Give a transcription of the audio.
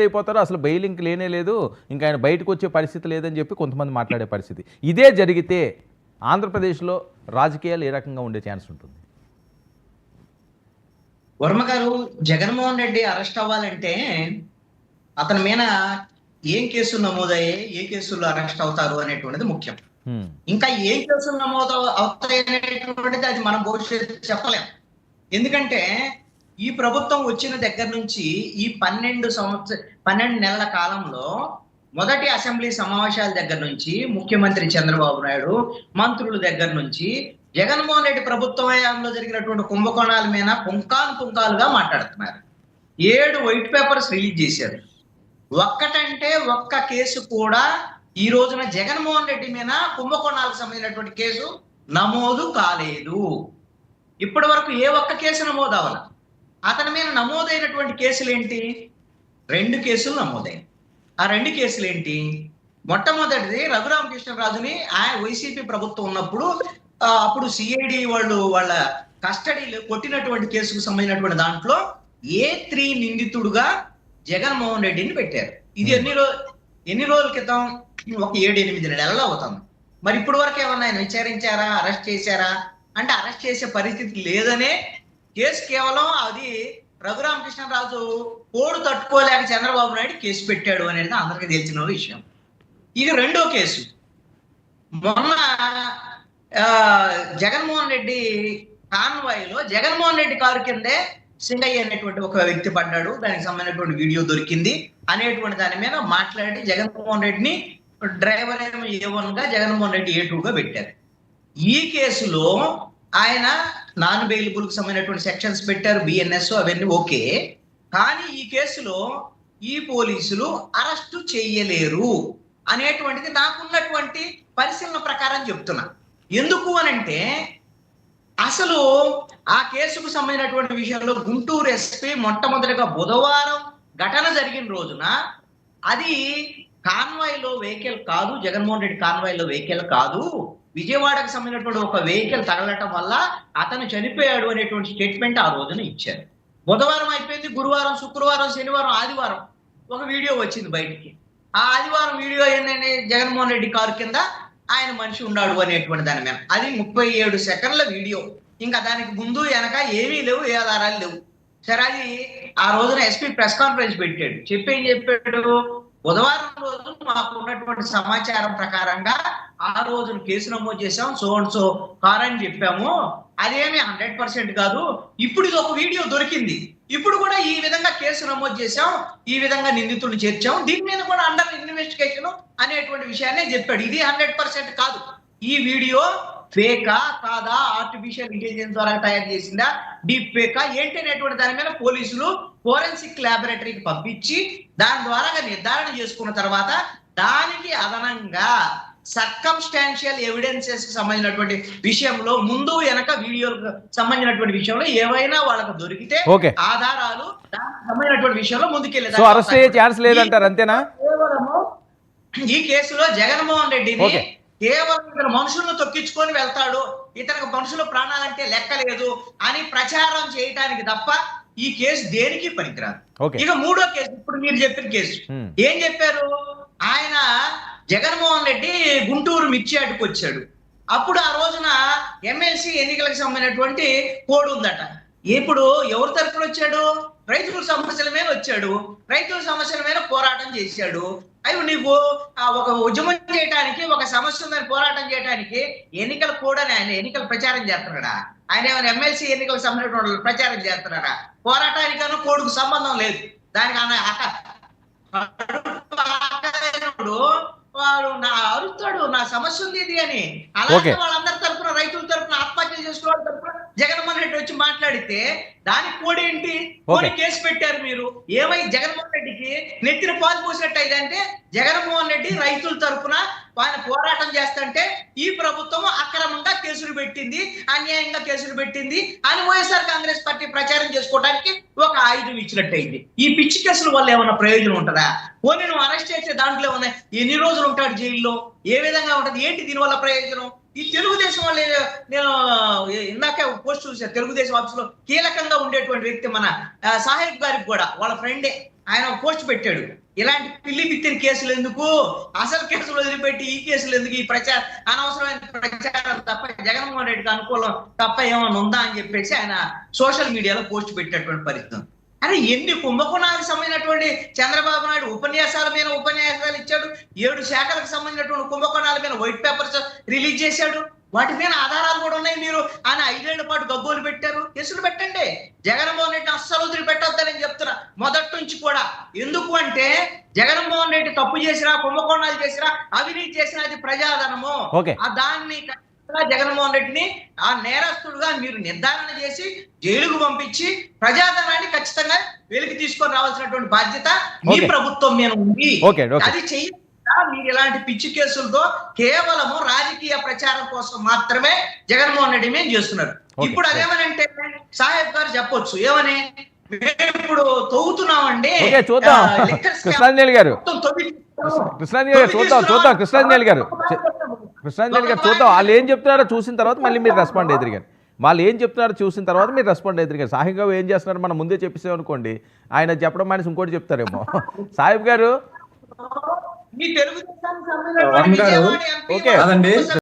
అయిపోతారో అసలు బెయిలింగ్ లేనే లేదు, ఇంకా ఆయన బయటకు వచ్చే పరిస్థితి లేదని చెప్పి కొంతమంది మాట్లాడే పరిస్థితి. ఇదే జరిగితే ఆంధ్రప్రదేశ్లో రాజకీయాలు ఏ రకంగా ఉండే ఛాన్స్ ఉంటుంది? వర్మ గారు, జగన్మోహన్ రెడ్డి అరెస్ట్ అవ్వాలంటే అతని మీద ఏం కేసులు నమోదయ్యాయి, ఏ కేసుల్లో అరెస్ట్ అవుతారు అనేటువంటిది ముఖ్యం. ఇంకా ఏం కేసులు నమోదు అవుతాయి అనేటువంటిది అది మనం భవిష్యత్తు చెప్పలేం. ఎందుకంటే ఈ ప్రభుత్వం వచ్చిన దగ్గర నుంచి ఈ 12 నెలల కాలంలో మొదటి అసెంబ్లీ సమావేశాల దగ్గర నుంచి ముఖ్యమంత్రి చంద్రబాబు నాయుడు, మంత్రుల దగ్గర నుంచి జగన్మోహన్ రెడ్డి ప్రభుత్వం హయాంలో జరిగినటువంటి కుంభకోణాల మీద పుంకాలుగా మాట్లాడుతున్నారు. 7 వైట్ పేపర్స్ రిలీజ్ చేశారు. ఒక్కటంటే ఒక్క కేసు కూడా ఈ రోజున జగన్మోహన్ రెడ్డి మీద కుంభకోణాలకు సంబంధించినటువంటి కేసు నమోదు కాలేదు. ఇప్పటి వరకు ఏ ఒక్క కేసు నమోదు అవ్వాలి. అతని మీద నమోదైనటువంటి కేసులు ఏంటి? 2 కేసులు నమోదైన. ఆ 2 కేసులు ఏంటి? మొట్టమొదటిది రఘురామకృష్ణరాజుని వైసీపీ ప్రభుత్వం ఉన్నప్పుడు అప్పుడు సిఐడి వాళ్ళ కస్టడీలో కొట్టినటువంటి కేసుకు సంబంధించినటువంటి దాంట్లో A3 నిందితుడుగా జగన్మోహన్ రెడ్డిని పెట్టారు. ఇది ఎన్ని రోజుల క్రితం? ఒక 7-8 నెలలు అవుతుంది. మరి ఇప్పటి వరకు ఏమన్నా ఆయన విచారించారా, అరెస్ట్ చేశారా అంటే అరెస్ట్ చేసే పరిస్థితి లేదనే కేసు. కేవలం అది రఘురామకృష్ణరాజు పోడు తట్టుకోలేక చంద్రబాబు నాయుడు కేసు పెట్టాడు అనేది అందరికీ తెలిసిన విషయం. ఇది 2వ కేసు. మొన్న జగన్మోహన్ రెడ్డి కాన్వాయ్లో జగన్మోహన్ రెడ్డి కారు కిందే సింగయ్య అనేటువంటి ఒక వ్యక్తి పడ్డాడు, దానికి సంబంధించినటువంటి వీడియో దొరికింది అనేటువంటి దాని మీద మాట్లాడి జగన్మోహన్ రెడ్డిని డ్రైవర్ ఏమో A1 గా, జగన్మోహన్ రెడ్డి A2 గా పెట్టారు. ఈ కేసులో ఆయన నాన్ బెయిలబుల్ కి సంబంధించినటువంటి సెక్షన్స్ పెట్టారు, BNS అవన్నీ ఓకే. కానీ ఈ కేసులో ఈ పోలీసులు అరెస్టు చేయలేరు అనేటువంటిది నాకున్నటువంటి పరిశీలన ప్రకారం చెప్తున్నా. ఎందుకు అనంటే అసలు ఆ కేసుకు సంబంధించినటువంటి విషయంలో గుంటూరు ఎస్పీ మొట్టమొదటిగా బుధవారం ఘటన జరిగిన రోజున అది కాన్వాయ్లో వెహికల్ కాదు, జగన్మోహన్ రెడ్డి కాన్వాయ్లో వెహికల్ కాదు, విజయవాడకు సంబంధించినటువంటి ఒక వెహికల్ తగలటం వల్ల అతను చనిపోయాడు అనేటువంటి స్టేట్మెంట్ ఆ రోజున ఇచ్చారు. బుధవారం అయిపోయింది, గురువారం, శుక్రవారం, శనివారం, ఆదివారం ఒక వీడియో వచ్చింది బయటికి. ఆ ఆదివారం వీడియో ఏంటంటే జగన్మోహన్ రెడ్డి కారు కింద ఆయన మనిషి ఉన్నాడు అనేటువంటి దాని మీద. అది 37 సెకండ్ల వీడియో. ఇంకా దానికి ముందు వెనక ఏమీ లేవు, ఏ ఆధారాలు లేవు. సరే, అది ఆ రోజున ఎస్పీ ప్రెస్ కాన్ఫరెన్స్ పెట్టాడు. ఏం చెప్పాడు? బుధవారం రోజు మాకు ఉన్నటువంటి సమాచారం ప్రకారంగా ఆ రోజున కేసు నమోదు చేసాం, సో కార్ అని చెప్పాము, అదేమి 100% కాదు. ఇప్పుడు ఇది ఒక వీడియో దొరికింది, ఇప్పుడు కూడా ఈ విధంగా కేసు నమోదు చేశాం, ఈ విధంగా నిందితులను చేర్చాం, దీని మీద కూడా అండర్ ఇన్వెస్టిగేషన్ అనేటువంటి విషయాన్ని చెప్పాడు. ఇది 100% కాదు. ఈ వీడియో ఫేకా కాదా, ఆర్టిఫిషియల్ ఇంటెలిజెన్స్ ద్వారా తయారు చేసిందా, డీప్ ఫేకా ఏంటి అనేటువంటి దాని మీద పోలీసులు ఫోరెన్సిక్ ల్యాబొరేటరీకి పంపించి దాని ద్వారా నిర్ధారణ చేసుకున్న తర్వాత దానికి అదనంగా సర్కమ్స్టాన్షియల్ ఎవిడెన్సెస్ కి సంబంధించినటువంటి విషయంలో ముందు వెనక వీడియోలకు సంబంధించినటువంటి విషయంలో ఏవైనా వాళ్ళకు దొరికితే ఆధారాలు దానికి సంబంధించినటువంటి విషయంలో ముందుకెళ్ళేది. ఈ కేసులో జగన్మోహన్ రెడ్డిని కేవలం ఇతను మనుషులను తొక్కించుకొని వెళ్తాడు, ఇతనికి మనుషుల ప్రాణాలంటే లెక్క లేదు అని ప్రచారం చేయటానికి తప్ప ఈ కేసు దేనికి పనికిరాదు. ఇక 3వ కేసు, ఇప్పుడు మీరు చెప్పిన కేసు ఏం చెప్పారు? ఆయన జగన్మోహన్ రెడ్డి గుంటూరు మిర్చియాడ్డుకు వచ్చాడు. అప్పుడు ఆ రోజున ఎమ్మెల్సీ ఎన్నికలకు సంబంధించినటువంటి కోడ్ ఉందట. ఇప్పుడు ఎవరి తరఫున వచ్చాడు? రైతుల సమస్యల మీద వచ్చాడు, రైతుల సమస్యల మీద పోరాటం చేశాడు. అవి నీవు ఒక ఉద్యమం చేయడానికి, ఒక సమస్య ఉందని పోరాటం చేయడానికి ఎన్నికల కోడ్ అని ఆయన ఎన్నికల ప్రచారం చేస్తున్నాడా? ఆయన ఏమైనా ఎమ్మెల్సీ ఎన్నికలకు సంబంధించిన ప్రచారం చేస్తున్నాడా? పోరాటానికన్నా కోడ్కు సంబంధం లేదు. దానికి వాడు అరుస్తాడు, నా సమస్య ఉంది ఇది అని. అలాగే వాళ్ళందరి తరఫున, రైతుల తరఫున, ఆత్మహత్యలు చేసుకున్న వాళ్ళ తరఫున జగన్మోహన్ రెడ్డి వచ్చి మాట్లాడితే దానికి కోడ్ ఏంటి? కేసు పెట్టారు మీరు. ఏమై జగన్మోహన్ రెడ్డికి నెత్తిన పాలు పోసినట్టు అయిందంటే జగన్మోహన్ రెడ్డి రైతుల తరఫున ఆయన పోరాటం చేస్తుంటే ఈ ప్రభుత్వం అక్రమంగా కేసులు పెట్టింది, అన్యాయంగా కేసులు పెట్టింది అని వైఎస్ఆర్ కాంగ్రెస్ పార్టీ ప్రచారం చేసుకోవడానికి ఒక ఆయుధం ఇచ్చినట్టయింది. ఈ పిచ్చి కేసుల వల్ల ఏమన్నా ప్రయోజనం ఉంటుందా? పోనీ నువ్వు అరెస్ట్ చేసే దాంట్లో ఏమన్నా ఎన్ని రోజులు ఉంటాడు జైల్లో, ఏ విధంగా ఉంటుంది, ఏంటి దీనివల్ల ప్రయోజనం? ఈ తెలుగుదేశం వాళ్ళు, నేను ఇందాక పోస్ట్ చూసాను, తెలుగుదేశం ఆఫీస్ లో కీలకంగా ఉండేటువంటి వ్యక్తి మన సాహెబ్ గారికి కూడా వాళ్ళ ఫ్రెండే ఆయన ఒక పోస్ట్ పెట్టాడు, ఇలాంటి పిల్లి బిత్తిన కేసులు ఎందుకు, అసలు కేసులు వదిలిపెట్టి ఈ కేసులు ఎందుకు, ఈ అనవసరమైన ప్రచారం తప్ప జగన్మోహన్ రెడ్డికి అనుకూలం తప్ప ఏమైనా ఉందా అని చెప్పేసి ఆయన సోషల్ మీడియాలో పోస్ట్ పెట్టినటువంటి పరిస్థితి. అరే ఎన్ని కుంభకోణాలకు సంబంధించినటువంటి చంద్రబాబు నాయుడు ఉపన్యాసాల మీద ఉపన్యాసాలు ఇచ్చాడు, 7 శాఖలకు సంబంధించినటువంటి కుంభకోణాల మీద వైట్ పేపర్స్ రిలీజ్ చేశాడు, వాటి మీద ఆధారాలు కూడా ఉన్నాయి. మీరు ఆయన 5 ఏళ్ల పాటు గగ్గోలు పెట్టారు, కేసులు పెట్టండి. జగన్మోహన్ రెడ్డిని అస్సలు వదిలిపెట్టొద్దని చెప్తున్నా మొదటి నుంచి కూడా. ఎందుకు అంటే జగన్మోహన్ రెడ్డి తప్పు చేసినా, కుంభకోణాలు చేసినా, అవినీతి చేసినా అది ప్రజాధనము. దాన్ని జగన్మోహన్ రెడ్డిని ఆ నేరస్తుడుగా మీరు నిర్ధారణ చేసి జైలుకు పంపించి ప్రజాధనాన్ని ఖచ్చితంగా వెలికి తీసుకొని రావాల్సినటువంటి బాధ్యత మీ ప్రభుత్వం మీద ఉంది. అది చెయ్యకుండా మీరు ఇలాంటి పిచ్చి కేసులతో కేవలము రాజకీయ ప్రచారం కోసం మాత్రమే జగన్మోహన్ రెడ్డి మీద చేస్తున్నారు. ఇప్పుడు అదేమనంటే సాహెబ్ గారు చెప్పొచ్చు ఏమని, ఇప్పుడు తవ్వుతున్నామండి కృష్ణాంజలి గారు వాళ్ళు ఏం చెప్తున్నారో చూసిన తర్వాత మళ్ళీ మీరు రెస్పాండ్ ఎదురు గారు. వాళ్ళు ఏం చెప్తున్నారో చూసిన తర్వాత మీరు రెస్పాండ్ ఎదురు గారు. సాహిబ్ గారు ఏం చేస్తున్నారు మనం ముందే చెప్పేసాం అనుకోండి, ఆయన చెప్పడం మానేసి ఇంకోటి చెప్తారేమో. సాహిబ్ గారు మీ తెలుగుదేశానికి సంబంధించిన ఓకే